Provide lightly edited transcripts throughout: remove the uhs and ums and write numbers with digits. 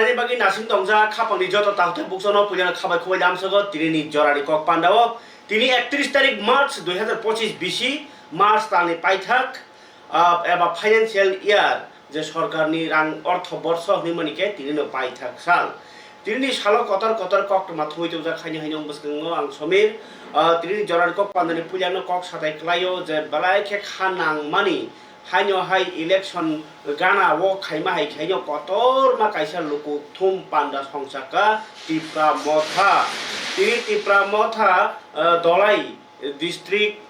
खानायनि बागै नासिं दंजा खापांनि जत ताहते बुकसनो पुलियानो खाबाय खुबाय दामसगो तिनि जरानि कक पान्डाव तिनि 31 तारिख मार्च 2025 बिसि मार्च तानि पाइथाक एबा फाइनान्सियल इयार जे सरकारनि रां अर्थ बर्ष हनि मनिके तिनि पाइथाक साल तिनि सालो कतर कतर कक माथुइ तौजा खाइनि हाइनो बसगो आं समीर तिनि जरानि कक पान्डानि पुलियानो कक साथाय क्लायो जे बलायखे खानां मानि हाइनो हाइ इलेक्शन गाना वो खाइमा हाइ खाइनो कतर मा काइसा लुकु थुम पान्डा संसाका तिप्रा मथा तिनि तिप्रा मथा दलाई डिस्ट्रिक्ट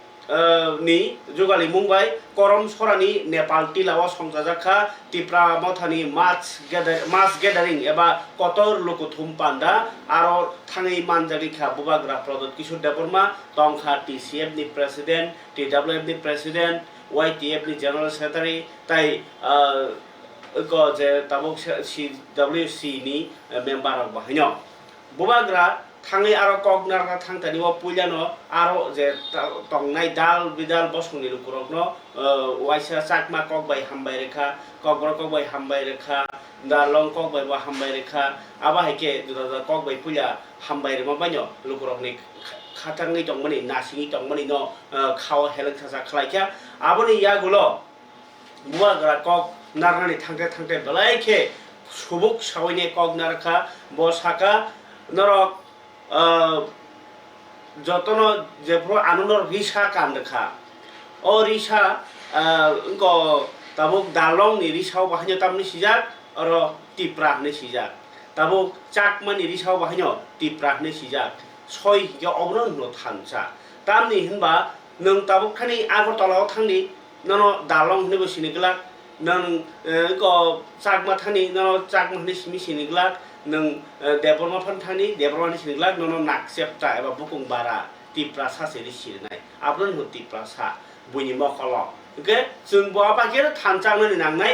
नि जुगाली मुंबाई करम सरानी नेपाल टिलावा संजाजाखा तिप्रा मथानी मास गेदारिंग एबा कतर लुकु थुम पान्डा आरो थाङै मानजागिखा बुबाग्रा प्रदोत किशोर देबर्मा तंखा टीसीएफ नि प्रेसिडेंट टीडब्ल्यूएफ नि president YTF ni general secretary tai ko je tabuk CWC ni member rok bahino bubagra thangai aro kognar na thangtani wa puljano aro je tongnai dal bidal bosungni lukurokno waisa chakma kokbai hambai rekha kokbro kokbai hambai rekha dalong kokbai ba hambai rekha aba haike duda kokbai pulya hambai rema banyo lukurokni खाथांनि दंमोनि नासिङि दंमोनि न खाव हेलें थासा खलायखा आबोनि यागुलो बुवाग्रा कक नारनानि थांते थांते बलायखे सुबुक सावैने कक नारखा बसाका नरक जतन जेफ्रो आनुनर रिसा कानखा ओ रिसा इंको Tabuk दालंग नि रिसाव बाहायनो तामनि सिजाक अरो तिप्राहनि सिजाक Tabuk चाकमानि रिसाव बाहायनो तिप्राहनि सिजाक सय हिगा अब्रन नो थांसा तामनि हिनबा नों ताबुक थानि आगरतलाव थांनि ननो दालं हनिबो सिनिगला नों को चाकमा थानि ननो चाकमा हनि सिमि सिनिगला नों देबरमा फान थानि देबरमानि सिनिगला ननो नाकसेप्टा एबा बुकुं बारा तिप्रा सासेरि सिरनाय आब्रन हो तिप्रा सा बुनि मखल ओके जों बआ बागे थानचांनानि नांनाय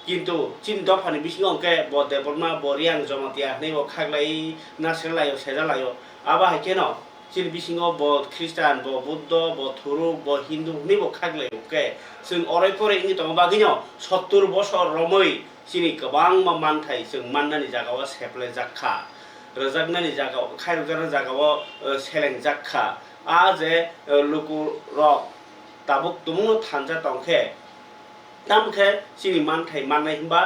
किन्तु चिन दफानि बिसिङाव के ब देबरमा बरियां जमातिया नै ब खागलाई नासेलायो सेजालायो आबा हाइकेनो चिन बिसिङाव ब ख्रिस्टान ब बुद्ध ब थुरु ब हिन्दु नै ब खागलायो के जों अरायपरे इंगि दङ बागिनो 70 बছर रमै चिनि गोबां मानथाय जों माननानि जागाव सेप्ले जाखा रजागनानि जागाव खायरजाना जागाव सेलें जाखा आ जे लुकु रक ताबुक तुमुनो थानजा तंखे तामखे चिनि मानथाय माननाय हिनबा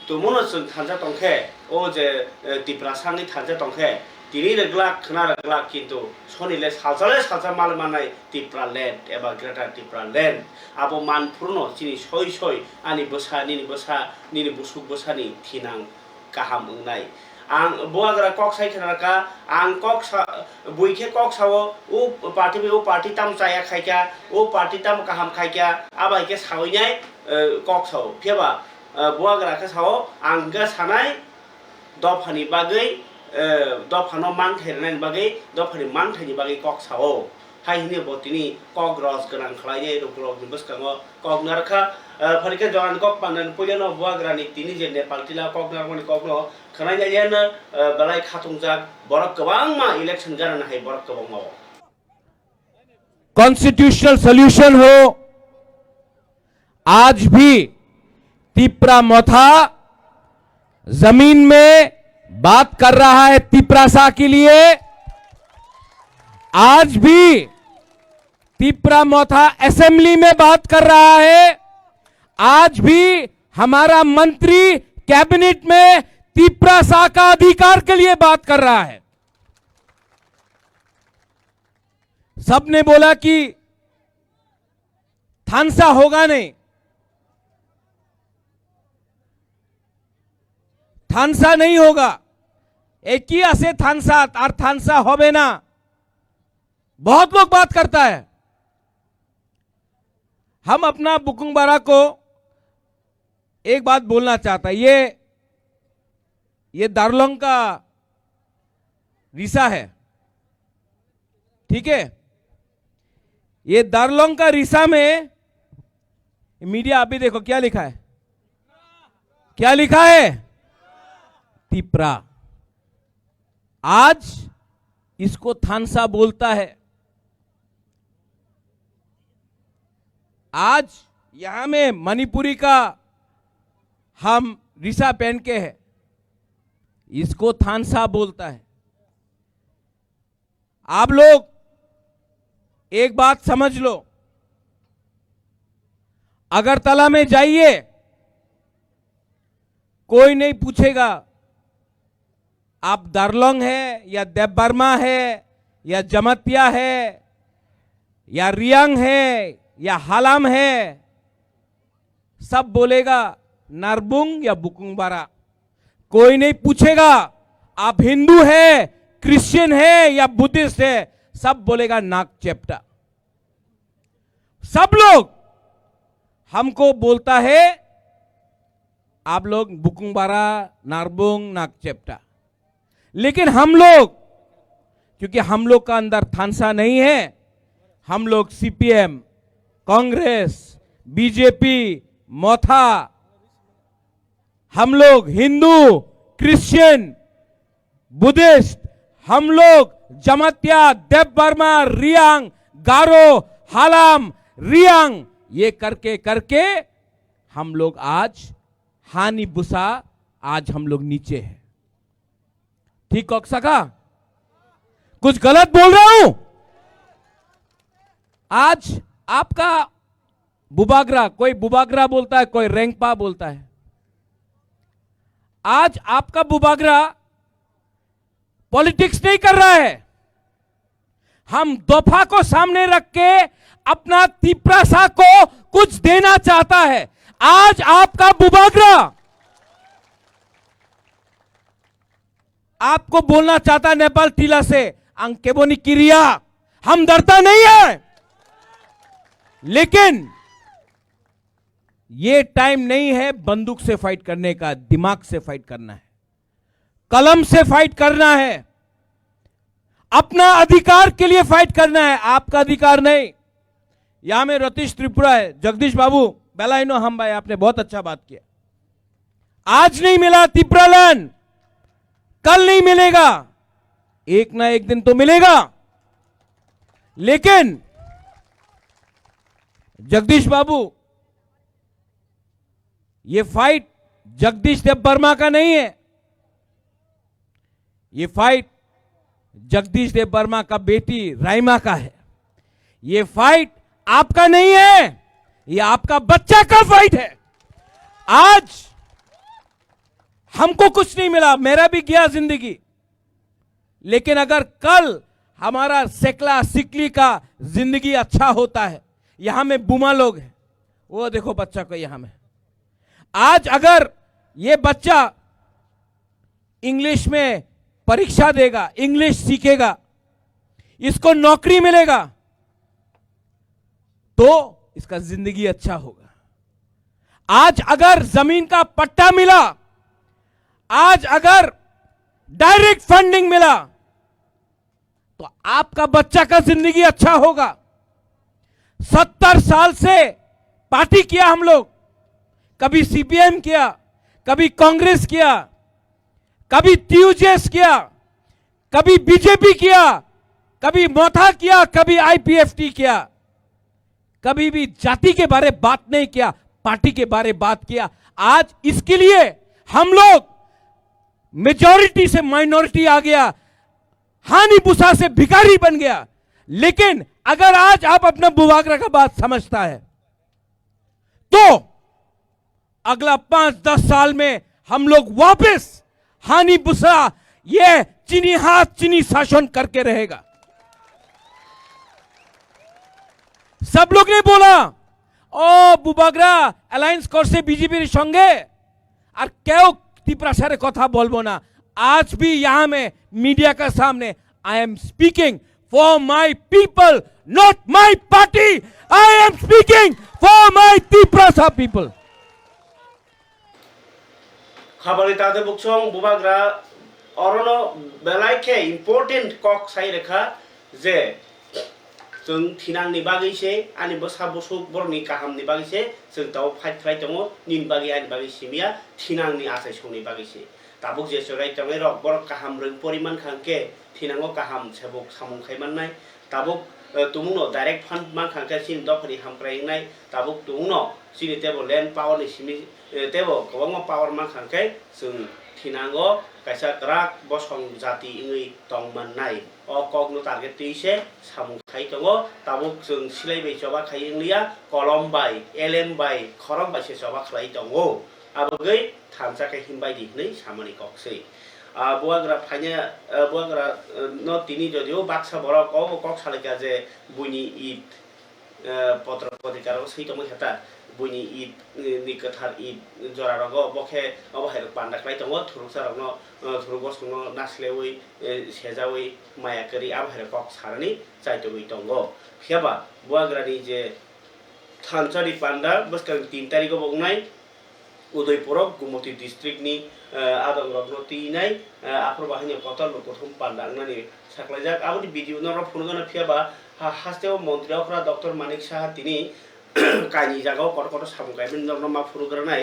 तुमुनो जों थानजा तंखे ओ जे तिप्रासानि थानजा तंखे तिनि रेगला खना रेगला किन्तु सनिले सालसा माल मानाय तिप्रा लैंड एबा ग्रेटर तिप्रा लैंड आबो मानफुरनो चिनि सय सय आनि बोसा निनि बोसा निनि बुसुक बोसानि थिनां गाहाम उंनाय आं बुवाग्रा कक साइखनाका आं कक बुइखे कक सावो उ पार्टी ताम चाया खाइका उ पार्टी ताम गाहाम खाइका आबाइके सावैनाय कक साव फेबा बुवाग्रा के सावो आंगा सानाय दफानि बागै दफानो मानथायनाय बागै दफानि मानथायनि बागै कक सावो हाइनि बतिनि कक रस गोनां खलायने रुकुरक बसकाङो कक नारखा फरिके जवान कक पानन पुलियानो बुवाग्रानि तिनि जे नेपाल तिला कक नारमनि ककनो खनायनायन बलाय खाथुंजाक बरक गोबां मा इलेक्शन जानो हाय बरक गोबां मावो कॉन्स्टिट्यूशनल सॉल्यूशन हो आज भी तिप्रा मथा जमीन में बात कर रहा है तिप्रासा के लिए आज भी तिप्रा मथा असेंबली में बात कर रहा है आज भी हमारा मंत्री कैबिनेट में तिप्रासा का अधिकार के लिए बात कर रहा है सबने बोला कि थानसा होगा नहीं थानसा नहीं होगा एक ही आसे थानसा और थानसा होबे ना बहुत लोग बात करता है हम अपना बुकुंगबारा को एक बात बोलना चाहता है ये दार्लोंग का रिसा है ठीक है ये दार्लोंग का रिसा में मीडिया आप भी देखो क्या लिखा है तिप्रा आज इसको थानसा बोलता है आज यहां में मणिपुरी का हम रिसा पहन के है इसको थानसा बोलता है। आप लोग एक बात समझ लो, अगरतला में जाइए, कोई नहीं पूछेगा आप दार्लोंग है या देवबर्मा है या जमतिया है या रियांग है या हालाम है, सब बोलेगा नारबुंग या बुकुंगबारा। कोई नहीं पूछेगा आप हिंदू है, क्रिश्चियन है या बुद्धिस्ट है, सब बोलेगा नाक चेप्टा। सब लोग हमको बोलता है आप लोग बुकुंगबारा, नारबुंग, नाक चेप्टा। लेकिन हम लोग, क्योंकि हम लोग का अंदर थानसा नहीं है, हम लोग सीपीएम, कांग्रेस, बीजेपी, मोथा, हम लोग हिंदू, क्रिश्चियन, बुद्धिस्ट, हम लोग जमतिया, देवबर्मा, रियांग, गारो, हालाम, रियांग, ये करके करके हम लोग आज हानि बुसा, आज हम लोग नीचे हैं। ठीक हो सका? कुछ गलत बोल रहा हूं? आज आपका बुबागरा, कोई बुबागरा बोलता है, कोई रेंगपा बोलता है। आज आपका बुबागरा पॉलिटिक्स नहीं कर रहा है, हम दोफा को सामने रख के अपना तिप्रासा को कुछ देना चाहता है। आज आपका बुबागरा आपको बोलना चाहता है नेपाल टीला से अंकेबोनी किरिया, हम डरता नहीं है, लेकिन ये टाइम नहीं है बंदूक से फाइट करने का, दिमाग से फाइट करना है, कलम से फाइट करना है, अपना अधिकार के लिए फाइट करना है, आपका अधिकार नहीं। यहां में रतीश त्रिपुरा है, जगदीश बाबू बेलाइनो हम भाई, आपने बहुत अच्छा बात किया। आज नहीं मिला त्रिपुरालैंड, कल नहीं मिलेगा, एक ना एक दिन तो मिलेगा। लेकिन जगदीश बाबू, ये फाइट जगदीश देवबर्मा का नहीं है, ये फाइट जगदीश देवबर्मा का बेटी राइमा का है। ये फाइट आपका नहीं है, ये आपका बच्चा का फाइट है। आज हमको कुछ नहीं मिला, मेरा भी गया जिंदगी, लेकिन अगर कल हमारा सेकला सिकली का जिंदगी अच्छा होता है, यहां में बुमा लोग हैं, वो देखो बच्चा को यहां में, आज अगर ये बच्चा इंग्लिश में परीक्षा देगा, इंग्लिश सीखेगा, इसको नौकरी मिलेगा, तो इसका जिंदगी अच्छा होगा। आज अगर जमीन का पट्टा मिला, आज अगर डायरेक्ट फंडिंग मिला, तो आपका बच्चा का जिंदगी अच्छा होगा। 70 साल से पार्टी किया हम लोग, कभी सीपीएम किया, कभी कांग्रेस किया, कभी टीयूजेएस किया, कभी बीजेपी किया, कभी मोथा किया, कभी आईपीएफटी किया, कभी भी जाति के बारे बात नहीं किया, पार्टी के बारे बात किया। आज इसके लिए हम लोग मेजॉरिटी से माइनॉरिटी आ गया, हानि बुसा से भिखारी बन गया। लेकिन अगर आज आप अपना बुबागरा का बात समझता है, तो अगला 5-10 साल में हम लोग वापस हानि बुसा, ये चीनी हाथ चीनी शासन करके रहेगा। सब लोग ने बोला ओ बुबागरा अलायंस करছে বিজেপির সঙ্গে, আর কেউ ত্রিপুরাসারে কথা বলবো না। आज भी यहां में मीडिया का सामने I am speaking for my people, not my party, I am speaking for my त्रिपुरासा पीपल। खबर ताते बुकसों बुबागरा अरनो बेलाइके इम्पोर्टेंट कक साइ रेखा जे जों थिनांनि बागैसे आनि बसा बसु बरनि काहामनि बागैसे जों दाव फाइट फ्राइ दङ निन बागै आनि बागै सिमिया थिनांनि आसाय सौनि बागैसे ताबुक जे सराय तङै रक बर काहाम रों परिमान खांके थिनांगो काहाम सेबक सामुं खायमाननाय ताबुक तुमुनो डाइरेक्ट फंड मान खांके सिन दफनि हामप्रायनाय ताबुक तुमुनो सिनि टेबल लैंड पावर नि सिमि टेबल गोबां पावर मान खांके जों thinango kaisa krak bosong jati ingui tongmannai o kokno target tuise samung khai tongo tabuk jeng silai bai choba khai inglia kolom bai elem bai khorom bai se choba khlai tongo abogei thamsa kai himbai di nei samani koksei buagra phanya buagra no tini jodio baksa boro kok salika je buini id পত্র পত্রিকার সেইটমে হেতা বইনি ঈদ নি কথার ঈদ জরা রগ বখে অবহের পান্ডা ক্লাই দङ থুরুসা রগ থুরু বসং নাসলেওই সেজাওই মায়াকরি আবহের cock সারনি চাইতবই দङ ফিয়াবা বুয়াগ্রানি যে থানচারি পান্ডা বসকাং 3 তারিখ বংনাই উদয়পুরক গুমতি ডিস্ট্রিক্টনি আদং রগ্ন তিনাই আফর বাহিনী কতল প্রথম পান্ডাংনানি সাকলাইজাক আবদি ভিডিও নর ফোনগনা ফিয়াবা হাস্তেও মন্ত্রী অখরা ডক্টর মানিক সাহা তিনি কাইনি জাগাও কত কত সামগাইবেন নরমা ফুরুগ্রানাই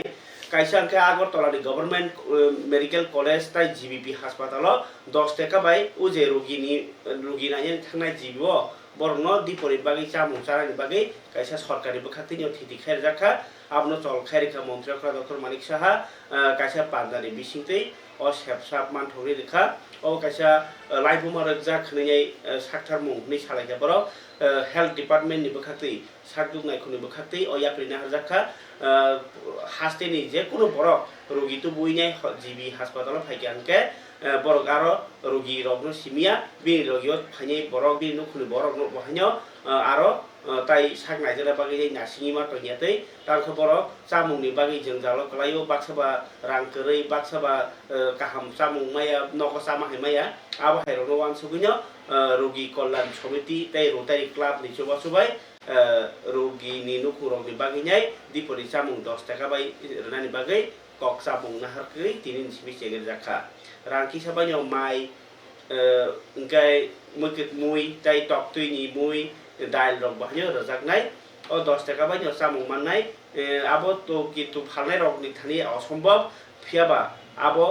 কাইসা আংকে আগরতলানি গভর্নমেন্ট মেডিকেল কলেজ তাই জিবিপি হাসপাতাল 10 টাকা বাই উজে রোগী নাইন থানাই জিবিও বরং দিপরিত বাগै চামুং চারানি বাগै কাইসা সরকারি বখাতিনি থিতি খাইর জাখা আপনো চল খাইরিখা মন্ত্রী অখরা doctor Manik Saha কাইসা পান্দানি বিসিংতৈ o sepsap manthori rekha o kaisa laibuma rajak khnej sakthar mung ni salai boro health department ni bokhatei sakduk nai khuni bokhatei o yaprina harjakha haste ni je kono borok rogi to buinai jibi hospital phaikanke borok aro rogi rogno simia bi rogio phainai borok bi no khuni borok no bahanyo aro তাই সাক নাইজেরা বাগै নাসিঙি মাত্র নিয়াতै তারখো বড় চামুংনি বাগै जों জালো কলাयो বাক্সাবা রাংকरै বাক্সাবা কাহাম চামুং মায়া knock চামাহাই মায়া আবহাইরনো one সুগিनो রোগী কল্যাণ সমিতি তাই rotary club नि চবা সবাই রোগীনি নুকুরংনি বাগैनाय দিপরি চামুং 10 টাকা বাই রানি বাগै কক চামুং নাহারकै তিনিন সিবি চেগের জাখা রাংকি সাবাইनो মাই engkai mukit mui tai tok tuini mui dail rok bahyo rojaknai o 10 টাকা বাই চামুং মাননাই abo to kitu phalnai rok ni thani অসম্ভব ফিয়াবা abo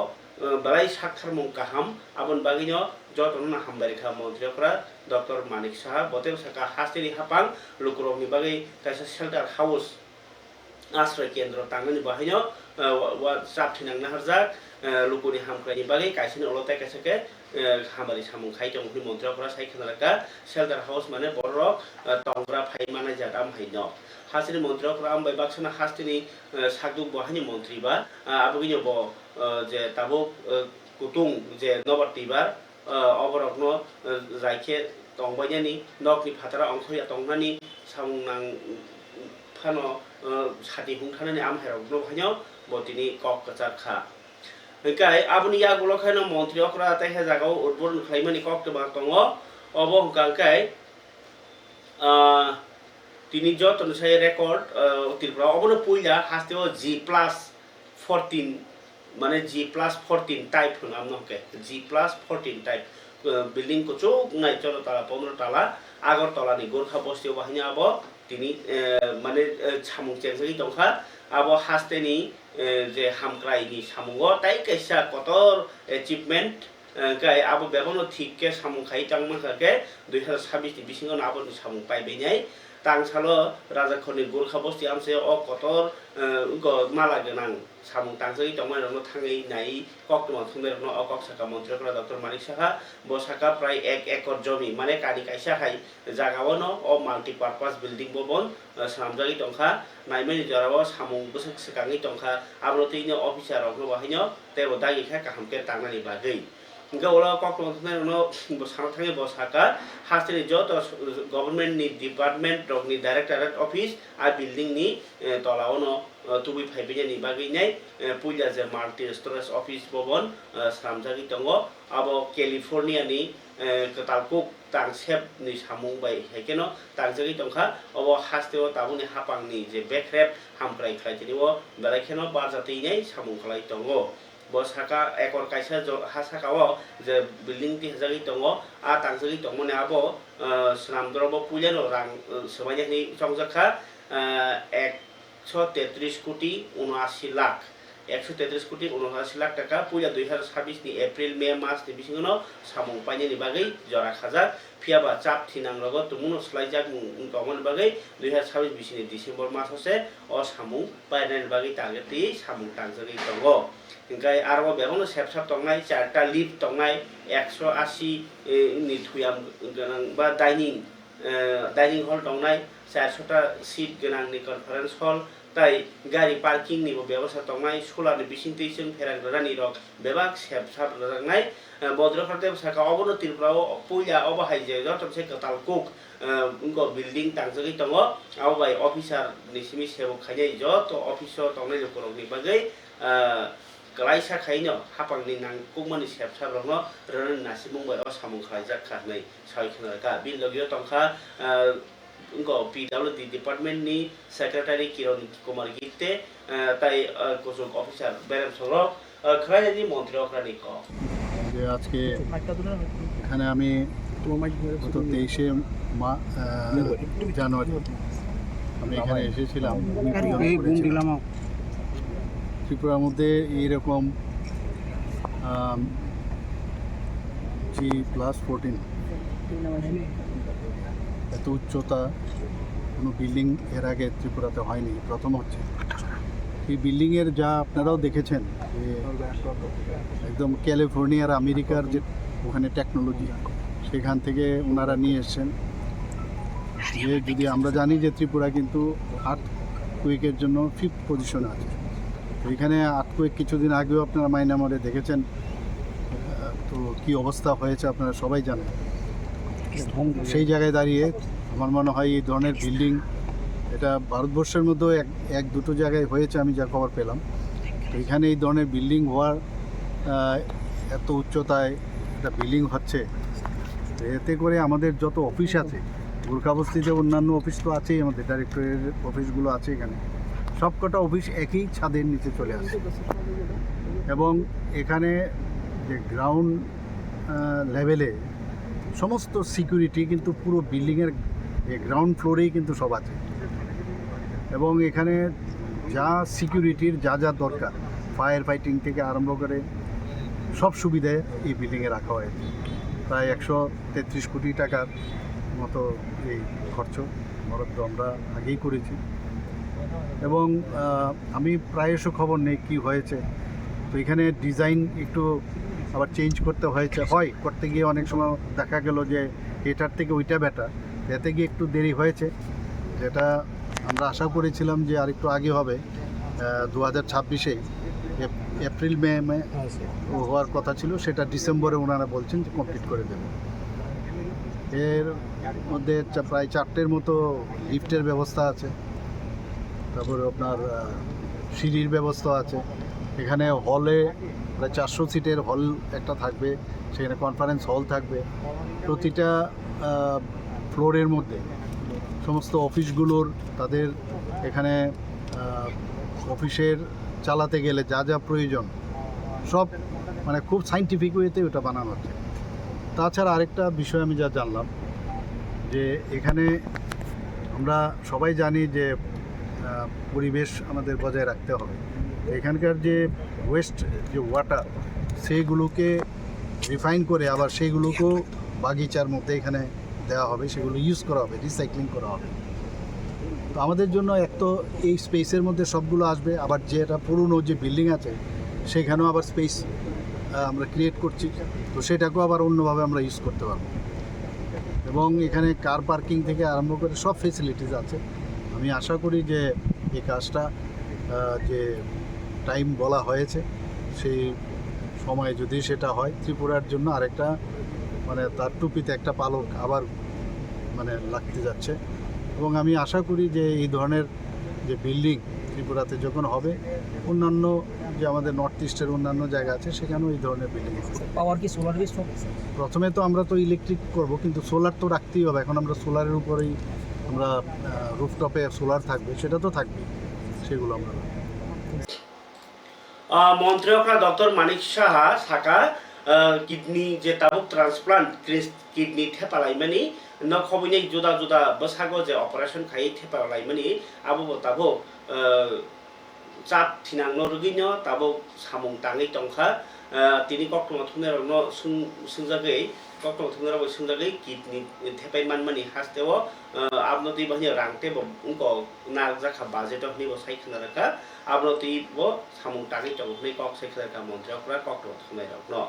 balai sakthar mung kaham abon bagino jotono na hambarikha মন্ত্রীরা ডক্টর মানিক সাহা বতেও সাকা হাস্তেনি হাপাং লুকুরংনি বাগै কাইসা শেল্টার হাউস আশ্রয় কেন্দ্র তাংনি বাহাইনো চাপ থিনাং নাহারজাক লুকুনি হামখ্রাইনি বাগै কাইসিনি অলতাই কাইসাকে হামারি সামুং খাইটং হুনি মন্ত্রীরা সাইখানারাকা শেল্টার হাউস মানে বড় টংগ্রা ফাইমানা জাদাম হাইনো হাসিনি মন্ত্রীরা আমবাই বাক্সনা হাস্তেনি সাকদুক বাহাইনি মন্ত্রী বা আবগিনো ব যে তাবুক কুতুং যে নবতিবার অবরগ্ন যাইকে টংবাইনি নকনি ফাতারা অংখরিয়া টংনানি সামুংনাং ফানো সাতি হুংথানানি আমহেরগ্ন ভাইনো বতিনি কক কাচারখা Hingkai aboni ya golokhano মন্ত্রী অখরা তাই হে জাগাও উদ্বোধন খাইমানি কক্তবা দङ অব হংকাই তিনি যতন সাই রেকর্ড ত্রিপুরা অবনো পয়লা হাস্তেও G+14 মানে G+14 টাইপ হনাম নকে G+14 টাইপ বিল্ডিং কোচো নাই চলো তালা 15 তালা আগরতলানি গোরখা বস্তিও বাহিনী আব তিনি মানে সামুং চেংসি দংখা আব হাস্তেনি যে হামক্রাইনি সামুঙ্গ তাই কাইসা কতর অ্যাচিভমেন্ট গাই আবো বেবনো ঠিককে সামুং খাই চাংমাখাকে 2026 নি বিসিঙ্গন আবনি সামুং পাইবেনাই তাংসালো রাজাখনি গোরখা বস্তি আমসে অ কতর মালা গোনাং সামুং তাংসই দমাইরনো থাङै নাই কক্তমা থুমেরনো অকক সাকা মন্ত্রীরা ডক্টর মানিক সাহা বসাকা প্রায় 1 একর জমি মানে কানি কাইসা হাই জাগাওনো অ মাল্টিপারপাস বিল্ডিং ভবন সামজাগি দংখা নাইমানি জরাও সামুং বসক সকাङै দংখা আবরতিনি অফিসার রগনো বাহিনো তেবো দাগিখা কাহামকে তাंगनानि बागै গওলা কক্তমা থুমেরনো বসানো থাङै বসাকা হাস্তেনি যত গভর্নমেন্ট নি ডিপার্টমেন্ট রগনি ডাইরেক্টরেট অফিস আর বিল্ডিং নি তলাওনো তুবি ফাইবেনি বাগैनाय পুইলা যে মাল্টি স্টোরেজ অফিস ভবন সামজাগি দङ আবো ক্যালিফোর্নিয়ানি কতালকুক তাংসেপ नि সামুং বাই হাইকেনো তাংজাগি দংখা অব হাস্তেও তাবুনি হাপাংনি যে বেকরেপ হামক্রাই খাইতিনিও বেলাইখেনো বাজাতেইনাই সামুং খালাই দङ বসাকা একর কাইসা হাসাকাও যে বিল্ডিং টি হাজাগি দङ আ তাংজাগি দংমনে আবো স্নামদ্রব পুইলানো রাং সমাইনি সংজাখা 133 কোটি 79 লাখ 133 কোটি 79 লাখ টাকা পুইলা 2026 নি এপ্রিল মে মাস নি বিসিঙ্গনো সামুং পাইনি বাগै জরা খাজা ফিয়াবা চাপ থিনাং রগ তুমুনো স্লাইজাক দমন বাগै 2026 বিসিনি ডিসেম্বর মাস হসে অ সামুং পাইনানি বাগै টার্গেট তি সামুং তাংজাগি দङ हिंखाय आरो बेयावनो सेबसाब दंनाय 4टा लिफ्ट दंनाय 180 नि थुयाम गोनां बा डाइनिं हल दंनाय 400टा सीट गोनां नि कनफारेन्स हल ताई गाड़ी पार्किंग नि व्यवस्था दंनाय सोलार नि बिसिंतैजों फेराग्रानि रक बेबाक सेबसाब रंनाय बद्रफाते साका अबनो तिरफ्राव पुया अबहायजे जतसे कतालकुक उनको बिल्डिं तांजगै दङ आवबाय अफिसार निसिमि सेबक खायनाय जत अफिसर दंनाय लोकरनि बागै गलायसा खायनो हापांनि नांगौमानि सेबसाब रङ रन नासिमुंबाय असामुं खायजाक खारनै सायखनका बिल लगियो तंखा उनको पीडब्ल्यूडी डिपार्टमेंट नि सेक्रेटारी किरण कुमार गिते ताई कुसुक ऑफिसर बेरम सरो खरायनि मन्त्री अक्रानि क যে আজকে এখানে আমি গত 23শে জানুয়ারি আমি এখানে এসেছিলাম ত্রিপুরার মধ্যে এইরকম G+14 এত উচ্চতা কোনো বিল্ডিং এর আগে ত্রিপুরাতে হয়নি, প্রথম হচ্ছে। এই বিল্ডিংয়ের যা আপনারাও দেখেছেন যে একদম ক্যালিফোর্নিয়ার আমেরিকার যে ওখানে টেকনোলজি সেখান থেকে ওনারা নিয়ে এসছেন। যে যদি আমরা জানি যে ত্রিপুরা কিন্তু আর্থকুয়েকের জন্য 5th পজিশনে আছে, তো এখানে আর্থকুয়েক কিছুদিন আগেও আপনারা মায়ানমারে দেখেছেন, তো কি অবস্থা হয়েছে আপনারা সবাই জানেন। সেই জায়গায় দাঁড়িয়ে আমার মনে হয় এই ধরনের বিল্ডিং এটা ভারতবর্ষের মধ্যেও এক দুটো জায়গায় হয়েছে আমি যা খবর পেলাম। তো এখানে এই ধরনের বিল্ডিং হওয়ার এত উচ্চতায় একটা বিল্ডিং হচ্ছে, তো এতে করে আমাদের যত অফিস আছে গোর্খাবস্তিতে অন্যান্য অফিস তো আছেই, আমাদের ডাইরেক্টরের অফিসগুলো আছে, এখানে সবকটা অফিস একই ছাদের নিচে চলে আসে। এবং এখানে যে গ্রাউন্ড লেভেলে সমস্ত সিকিউরিটি কিন্তু পুরো বিল্ডিংয়ের গ্রাউন্ড ফ্লোরেই কিন্তু সব আছে। এবং এখানে যা সিকিউরিটির যা যা দরকার, ফায়ার ফাইটিং থেকে আরম্ভ করে সব সুবিধায় এই বিল্ডিংয়ে রাখা হয়েছে। প্রায় 133 কোটি টাকার মতো এই খরচ বরাদ্দ আমরা আগেই করেছি। এবং আমি প্রায়শ খবর নেই কী হয়েছে, তো এখানে ডিজাইন একটু আবার চেঞ্জ করতে হয়েছে, করতে গিয়ে অনেক সময় দেখা গেল যে এটার থেকে ওইটা বেটার, এতে গিয়ে একটু দেরি হয়েছে। যেটা আমরা আশা করেছিলাম যে আরেকটু আগে হবে, 2026-এ এপ্রিল মে হওয়ার কথা ছিল, সেটা ডিসেম্বরে ওনারা বলছেন যে কমপ্লিট করে দেবেন। এর মধ্যে প্রায় 4টের মতো লিফটের ব্যবস্থা আছে, তারপরে আপনার সিঁড়ির ব্যবস্থা আছে। এখানে হলে প্রায় 400 সিটের হল একটা থাকবে, সেখানে কনফারেন্স হল থাকবে। প্রতিটা ফ্লোরের মধ্যে সমস্ত অফিসগুলোর তাদের এখানে অফিসের চালাতে গেলে যা যা প্রয়োজন সব মানে খুব সাইন্টিফিক ওয়েতে ওটা বানানো হচ্ছে। তাছাড়া আরেকটা বিষয় আমি যা জানলাম যে এখানে আমরা সবাই জানি যে পরিবেশ আমাদের বজায় রাখতে হবে। এখানকার যে ওয়েস্ট যে ওয়াটার সেইগুলোকে রিফাইন করে আবার সেইগুলোকেও বাগিচার মধ্যে এখানে দেওয়া হবে, সেগুলো ইউজ করা হবে, রিসাইক্লিং করা হবে। তো আমাদের জন্য এক তো এই স্পেসের মধ্যে সবগুলো আসবে, আবার যেটা পুরনো যে বিল্ডিং আছে সেখানেও আবার স্পেস আমরা ক্রিয়েট করছি, তো সেটাকেও আবার অন্যভাবে আমরা ইউজ করতে পারবো। এবং এখানে কার পার্কিং থেকে আরম্ভ করে সব ফেসিলিটিস আছে। আমি আশা করি যে এই কাজটা যে টাইম বলা হয়েছে সেই সময়ে যদি সেটা হয়, ত্রিপুরার জন্য আরেকটা মানে তার টুপিতে একটা পালক আবার মানে লাগতে যাচ্ছে। এবং আমি আশা করি যে এই ধরনের যে বিল্ডিং ত্রিপুরাতে যখন হবে, অন্যান্য যে আমাদের নর্থ ইস্টের অন্যান্য জায়গা আছে সেখানেও এই ধরনের বিল্ডিং হবে। পাওয়ার কি সোলার বেস? প্রথমে তো আমরা তো ইলেকট্রিক করব, কিন্তু সোলার তো রাখতেই হবে। এখন আমরা সোলারের উপরেই আমরা রুফটপে সোলার থাকবে, সেটা তো থাকবে, সেগুলো আমরা মন্ত্রী ডক্টর মানিক সাহা সাকা কিডনি যে তাবুক ট্রান্সপ্লান্ট কিডনি থেপালাইমানি নখবইনি जुदा जुदा बसागो जे ऑपरेशन खाई थेपालाइमानि आबो ताबो चाप थिनांनो रुगिनो ताबो सामुं ताङै तंखा तिनि कक्टमा थुनेरनो सुंजागै kok thungra bo sungjagai kidney thepai manmani hasteo abnoti bahni rangte bo ungko na jakha budget ni bo sai khana raka abnoti bo samung tagi to ni kok sai khana monthri okra kok to thunai rok no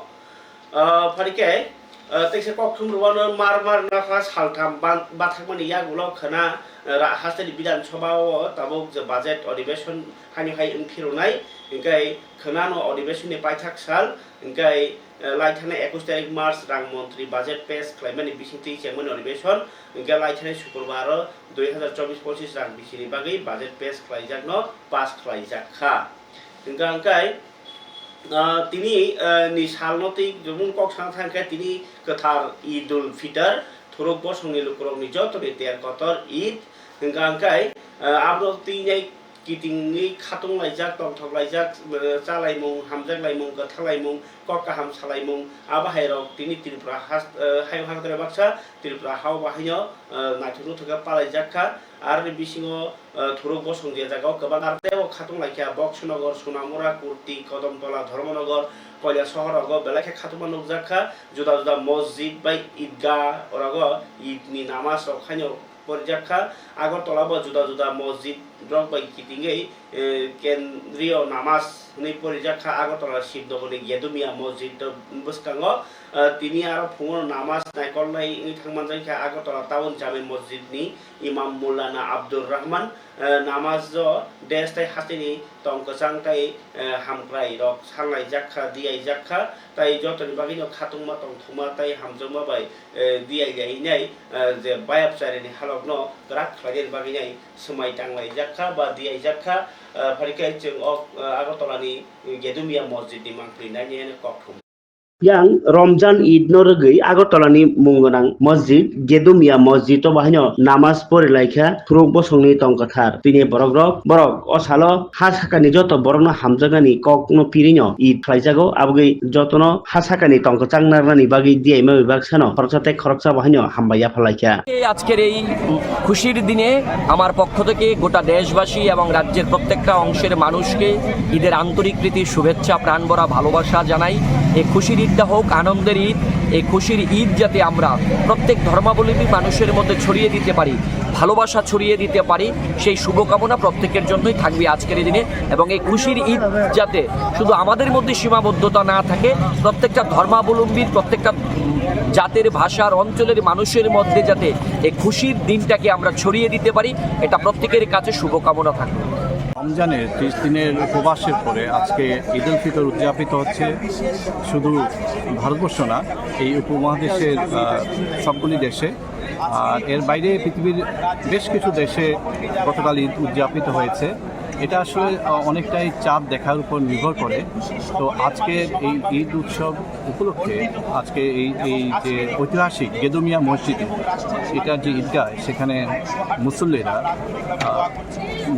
pharike tekse kok thumruano mar na kha saltham bathakmani yagulo khana hasteni bidan sabhao tabok je budget अधिवेशन hani hai unkhirunai ingkai khana no अधिवेशन ni paithak sal ingkai लाइथाने 21 तारिख मार्च रांग मंत्री budget पेश खालामनायनि बिसिंथि chairman अधिवेशन इंगा लाइथाने शुक्रबार 2024-25 रां बिसिनि बागै बजेट पेश खालायजाकनो पास खालायजाखा इंगा अंकाय तिनि नि सालनति जमुन कक सांथांखे तिनि कथार ईद उल फितर थुरुक बसंनि लुकरंनि जतनि तेर कतर ईद इंगा अंकाय आबो तिनै किटिंनि खाtung लाइजाक तंथक लाइजाक चालायमुं हामजाक लाइमुं गथा लाइमुं कक्का हाम सालायमुं आबाहायरक तिनि त्रिपुरा हाय हागरे बाक्सा त्रिपुरा हाव बाहायनो नाथुरु थगा पालायजाखा आरो बिसिङो थुरुक बसंदिया जागाव गोबां आरतेव खाtung लाइखा बक्सनगर सोनामुरा कुर्ति कदमतला धर्मनगर कयला सहराव बेलाखे खातुमा नुकजाखा जुदा जुदा मस्जिद बाय ईदगाह अराग ईदनि नामाज खायनो परजाखा आगरतला बो जुदा जुदा मस्जिद रक बाय किटिंगै केन्द्रीय नामाज नै परजाखा आगरतला शिबदगनि गेदुमिया मस्जिद बसकांगो तिनि आरो फुङाव नामाज नायकलनाय थांमानजाखा आगरतला टाउन जामे मस्जिदनि इमाम मौलाना आब्दुर रहमान नामाज देशताय हातिनि तंकचांताय हामप्राय रक सांलाय जाखा दियाय जाखा ताय जतनि बागिनो खातुंमा तंथुमा ताय हामजमा बाय दियाय गायनाय जे बायापसारिनि हालकनो ग्राक खालायनि बागिनाय समाय टांलाय जाखा बा दियाय जाखा फारिखाय जों आगरतलानि गेदुमिया मस्जिदनि मांफ्रिनायनि ककथुम yang Ramjan Eid no regi Agartalani mungonang masjid Gedumia masjid to bahino namaz porilaikha thuruk bosongni tongkathar tini borok osalo hasakani joto borokno hamjagani kokno pirino Eid khlaijago abgi jotono hasakani tongkachangnarnani bagi diaima bibagsano khoroksatai khoroksa bahino hambaya phalaikha আজকের এই খুশির দিনে আমার পক্ষ থেকে গোটা দেশবাসী এবং রাজ্যের প্রত্যেকটা অংশের মানুষকে ঈদের আন্তরিক প্রীতি শুভেচ্ছা প্রাণভরা ভালোবাসা জানাই এই খুশির ঈদটা হোক আনন্দের ঈদ এই খুশির ঈদ যাতে আমরা প্রত্যেক ধর্মাবলম্বী মানুষের মধ্যে ছড়িয়ে দিতে পারি ভালোবাসা ছড়িয়ে দিতে পারি সেই শুভকামনা প্রত্যেকের জন্যই থাকবে আজকের এই দিনে এবং এই খুশির ঈদ যাতে শুধু আমাদের মধ্যে সীমাবদ্ধতা না থাকে প্রত্যেকটা ধর্মাবলম্বীর প্রত্যেকটা জাতের ভাষার অঞ্চলের মানুষের মধ্যে যাতে এই খুশির দিনটাকে আমরা ছড়িয়ে দিতে পারি এটা প্রত্যেকের কাছে শুভকামনা থাকবে রমজানের 30 দিনের উপবাসের পরে আজকে ঈদ উল ফিতর উদযাপিত হচ্ছে শুধু ভারতবর্ষ না এই উপমহাদেশের সবগুলি দেশে আর এর বাইরে পৃথিবীর বেশ কিছু দেশে গতকাল ঈদ উদযাপিত হয়েছে এটা আসলে অনেকটাই চাঁদ দেখার উপর নির্ভর করে তো আজকের এই ঈদ উৎসব উপলক্ষে আজকে এই যে ঐতিহাসিক গেদুমিয়া মসজিদে এটার যে ঈদগাহ সেখানে মুসল্লিরা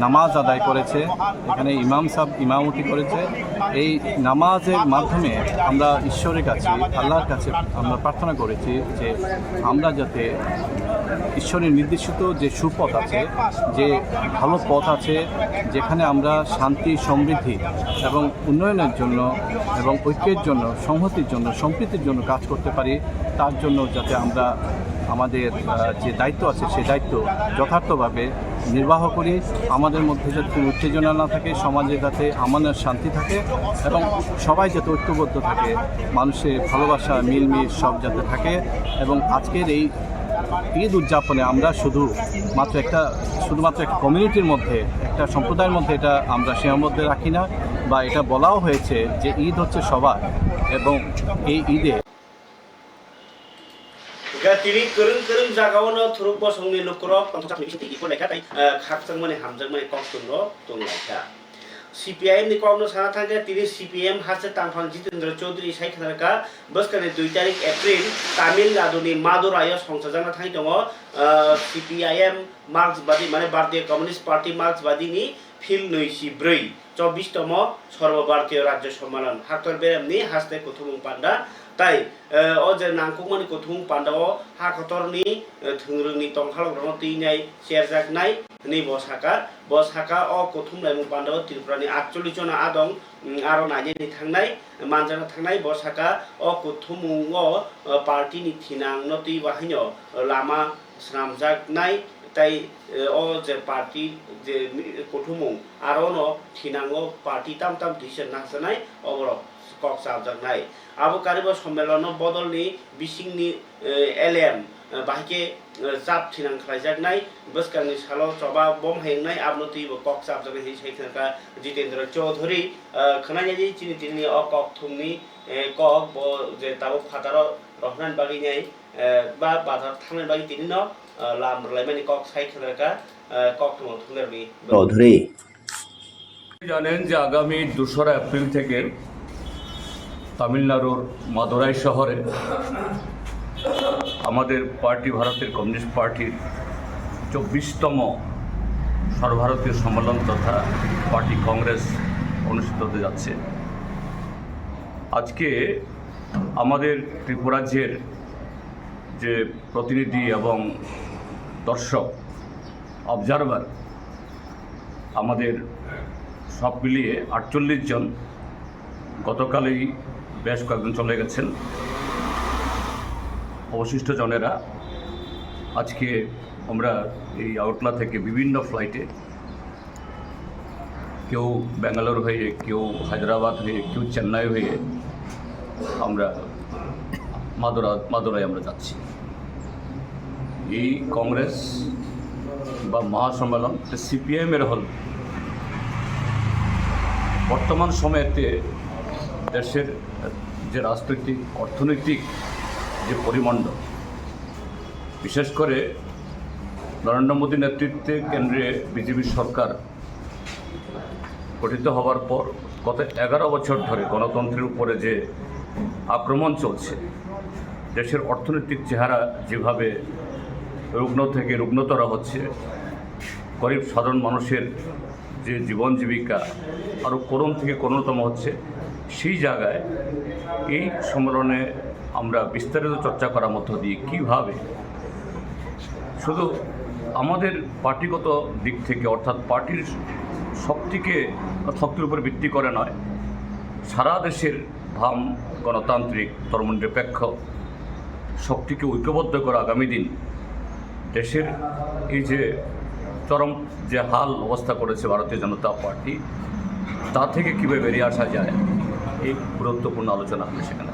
নামাজ আদায় করেছে এখানে ইমাম সাহেব ইমামতি করেছে এই নামাজের মাধ্যমে আমরা ঈশ্বরের কাছে আল্লাহর কাছে আমরা প্রার্থনা করেছি যে আমরা যাতে ঈশ্বরের নির্দেশিত যে সুপথ আছে যে ভালো পথ আছে যেখানে আমরা শান্তি সমৃদ্ধি এবং উন্নয়নের জন্য এবং ঐক্যের জন্য সংহতির জন্য সম্প্রীতির জন্য কাজ করতে পারি তার জন্য যাতে আমরা আমাদের যে দায়িত্ব আছে সেই দায়িত্ব যথার্থভাবে নির্বাহ করি আমাদের মধ্যে যাতে কোনো উত্তেজনা না থাকে সমাজে যাতে আমাদের শান্তি থাকে এবং সবাই যাতে ঐক্যবদ্ধ থাকে মানুষের ভালোবাসা মিলমিশ সব যাতে থাকে এবং আজকের এই ঈদ উদযাপনে আমরা শুধুমাত্র একটা কমিউনিটির মধ্যে একটা সম্প্রদায়ের মধ্যে এটা আমরা সীমাবদ্ধ রাখি না বা এটা বলাও হয়েছে যে ঈদ হচ্ছে সবার এবং এই ঈদে Gatiri kereng jagawono thuruk bosongni lukrok tongsak ni iko laika tai khakjang mane hamjang mane koktuno tonglaika CPIM ni komno sana thangge tini CPM hase tangphang Jitendra Chaudhary saikhanarka boskane 2 tarik April Tamil Nadu ni Maduraya songsajana thai tongo CPIM Marxbadi mane Bharatiya Communist Party Marxbadi ni ফিল 24তম সর্বভারতীয় রাজ্য সম্মেলন হাক্তর বেরামনি হাসতে কুথুমুং পান্ডা তাই ও যে নাংকুকমানি কুথুমুং পান্ডাও হাকতরনি থুংরুংনি tongkhalogrong tinai serjaknai ni bosaka o kuthum laimung pandao Tripurani 48 jona adong aro naine ni thangnai manjana thangnai bosaka o kuthumungo party ni thinang noti bahinyo lama sramjaknai তাই ও যে পার্টি যে কুথুমুং আরো ন থিনাঙ্গো পার্টি তাম ডিসিশন নাসানাই অবর কক সাবজাকনাই আবো Karib সম্মেলন বদলনি বিসিংনি এলএম বাহিকে জাপ থিনাং খাইজাকনাই বসকাংনি সালো চবা বম হেংনাই আবনতি কক সাবজাকনাই হি সেইখানকা জিতেন্দ্র চৌধুরী খনাইজি চিনি চিনি অ কক থুমনি কক যে তাও ফাদার রহনান বাগিনাই বা বাজার থানার বাগি তিনি ন লাম লাইমানি কক সাইখানকা কক থুমনি চৌধুরী জানেন যে আগামী 2রা এপ্রিল থেকে তামিলনাড়ুর মাদুরাই শহরে আমাদের পার্টি ভারতের কমিউনিস্ট পার্টির 24তম সর্বভারতীয় সম্মেলন তথা পার্টি কংগ্রেস অনুষ্ঠিত হতে যাচ্ছে। আজকে আমাদের ত্রিপুরাজ্যের যে প্রতিনিধি এবং দর্শক অবজারভার আমাদের সব মিলিয়ে 48 জন গতকালই বেশ কয়েকজন চলে গেছেন। অবশিষ্ট জনেরা আজকে আমরা এই আগরতলা থেকে বিভিন্ন ফ্লাইটে কেউ ব্যাঙ্গালোর হয়ে কেউ হায়দ্রাবাদ হয়ে কেউ চেন্নাই হয়ে আমরা মাদুরাই আমরা যাচ্ছি। এই কংগ্রেস বা মহাসম্মেলন সিপিএমের হল বর্তমান সময়েতে দেশের যে রাজনৈতিক অর্থনৈতিক যে পরিমণ্ডল বিশেষ করে নরেন্দ্র মোদী নেতৃত্বে কেন্দ্রে বিজেপি সরকার গঠিত হওয়ার পর গত 11 বছর ধরে গণতন্ত্রের উপরে যে আক্রমণ চলছে, দেশের অর্থনৈতিক চেহারা যেভাবে রুগ্ন থেকে রুগ্নতর হচ্ছে, গরিব সাধারণ মানুষের যে জীবন জীবিকা আরও করুণ থেকে করুণতম হচ্ছে, সেই জায়গায় এই সম্মেলনে আমরা বিস্তারিত চর্চা করার মধ্য দিয়ে কীভাবে শুধু আমাদের পার্টিগত দিক থেকে অর্থাৎ পার্টির শক্তির উপর ভিত্তি করে নয়, সারা দেশের ভাম গণতান্ত্রিক ধর্মনিরপেক্ষ শক্তিকে ঐক্যবদ্ধ করে আগামী দিন দেশের এই যে চরম যে হাল অবস্থা করেছে ভারতীয় জনতা পার্টি, তা থেকে কীভাবে বেরিয়ে আসা যায় এই গুরুত্বপূর্ণ আলোচনা হবে সেখানে।